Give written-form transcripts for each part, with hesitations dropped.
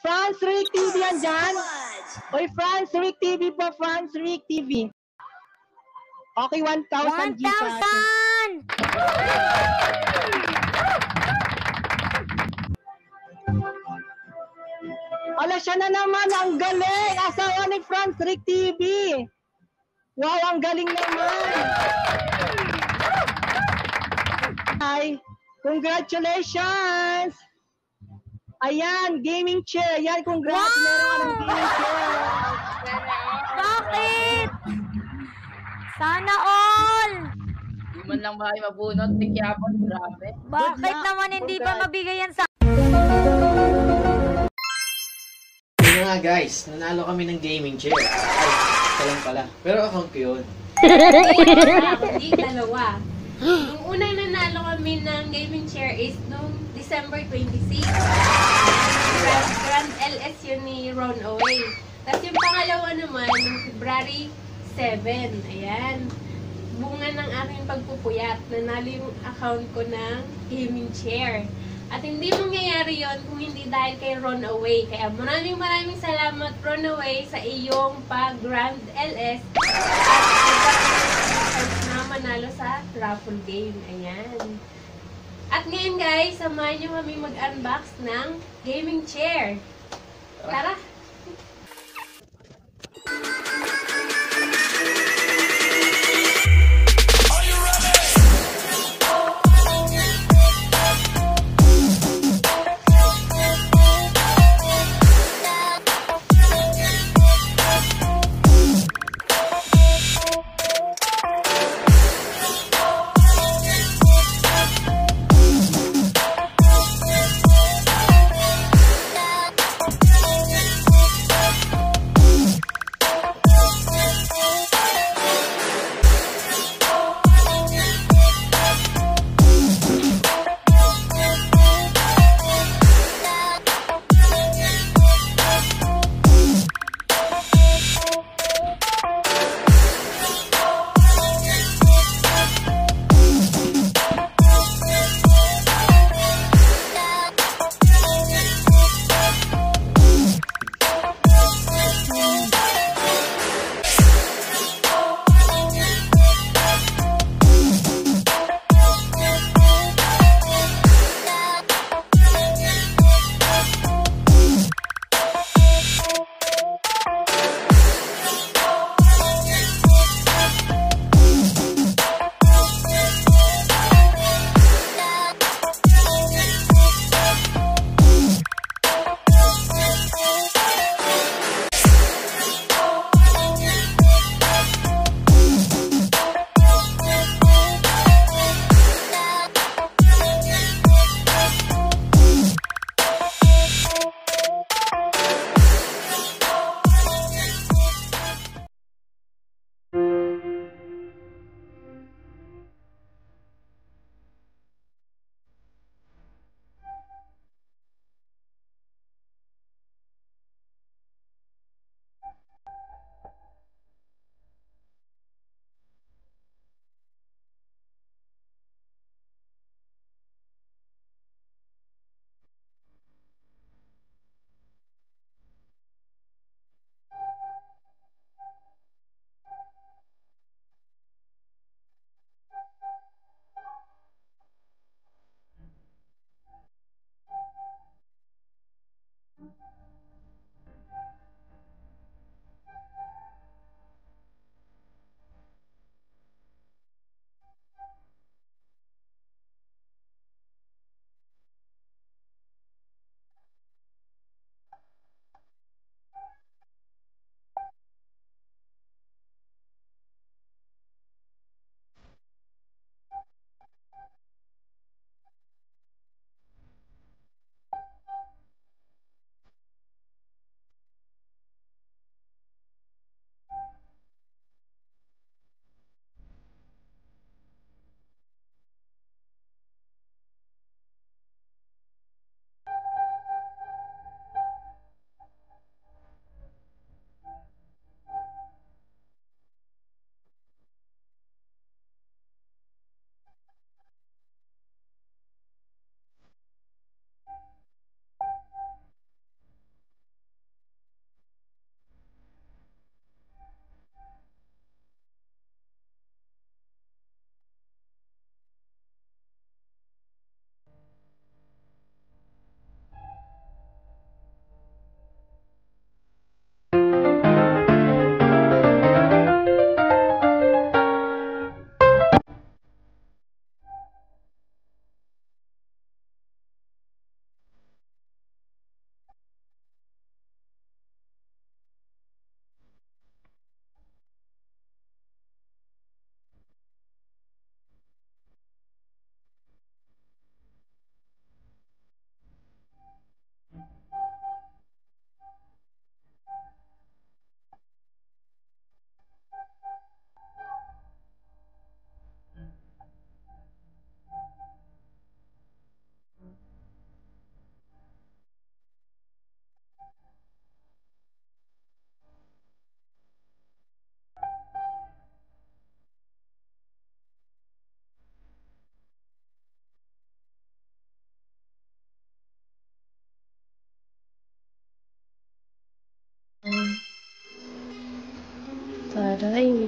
France Rick TV andyan? Oy, France Rick TV po, France Rick TV. Okay, 1,000 Gcash. 1,000! Ala, siya na naman, ang galing! Asawa ni France Rick TV. Wow, ang galing naman! Hi! Congratulations! Ayan, gaming chair. Ayan, congrats. Wow! Meron ka ng gaming chair. Bakit? Sana all! Hindi man lang bahay mabunot. Tikyapon, grabe. Bakit naman hindi pa mabigay yan sa... Yun nga guys, nanalo kami ng gaming chair. Ay, isa lang pala. Pero account ko yun. Hindi, dalawa. Nung unang nanalo kami ng gaming chair is nung December 26. Grand LS yun ni Ron Away. Tapos yung pangalawa naman, yung February 7. Ayan. Bunga ng aking pagpupuyat. Nanalo yung account ko ng gaming chair. At hindi mangyayari yon kung hindi dahil kay Ron Away. Kaya maraming salamat, Ron Away, sa iyong pag-Grand LS. At na manalo sa raffle game. Ayan. At ngayon guys, samahan nyo kami mag-unbox ng gaming chair. Tara!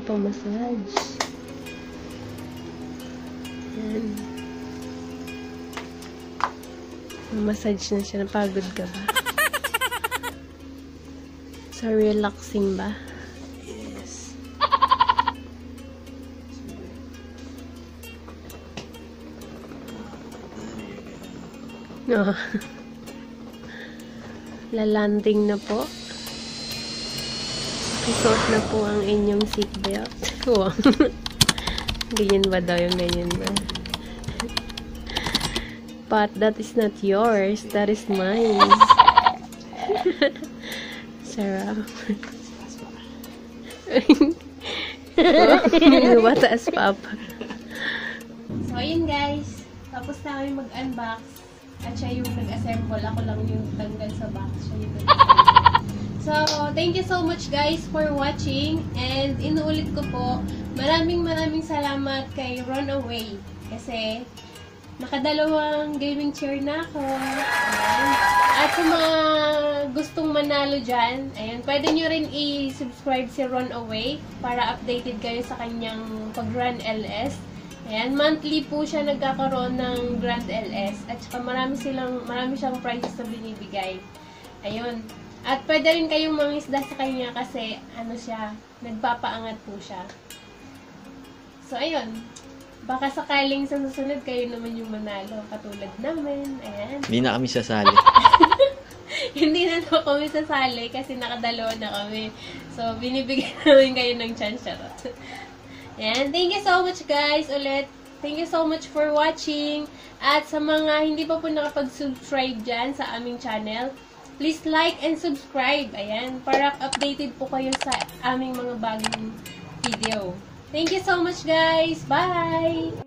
pamassage. Yan. Massage na siya. Napagod ka ba? So, relaxing ba? Yes. No. Lalanding na po. Isuot na po ang inyong seatbelt. Wow. Ganyan ba daw yung ganyan ba? But that is not yours. That is mine. Sarah. Mataas pa pa. So, ayun guys. Tapos na kami mag-unbox. At siya yung nag-assemble. Ako lang yung tanggal sa box. Siya yung So, thank you so much guys for watching. And inuulit ko po, maraming salamat kay Runaway. Kasi, nakadalawang gaming chair na ako. Ayan. At sa mga gustong manalo dyan, ayan, pwede nyo rin i-subscribe si Runaway para updated kayo sa kanyang pag-run LS. Ayan, monthly po siya nagkakaroon ng Grand LS. At saka marami siyang prizes na binibigay. Ayun. At pwede rin kayong mangisda sa kanya kasi, ano siya, nagpapaangat po siya. So, ayun. Baka sakaling sa susunod kayo naman yung manalo, katulad namin. Ayan. Hindi na kami sasali. Hindi na kami sasali kasi nakadalawa na kami. So, binibigyan namin kayo ng chance. Charot. Ayan. Thank you so much guys ulit. Thank you so much for watching. At sa mga hindi pa po nakapag-subscribe dyan sa aming channel, please like and subscribe. Ayan. Para updated po kayo sa aming mga bagong video. Thank you so much guys. Bye!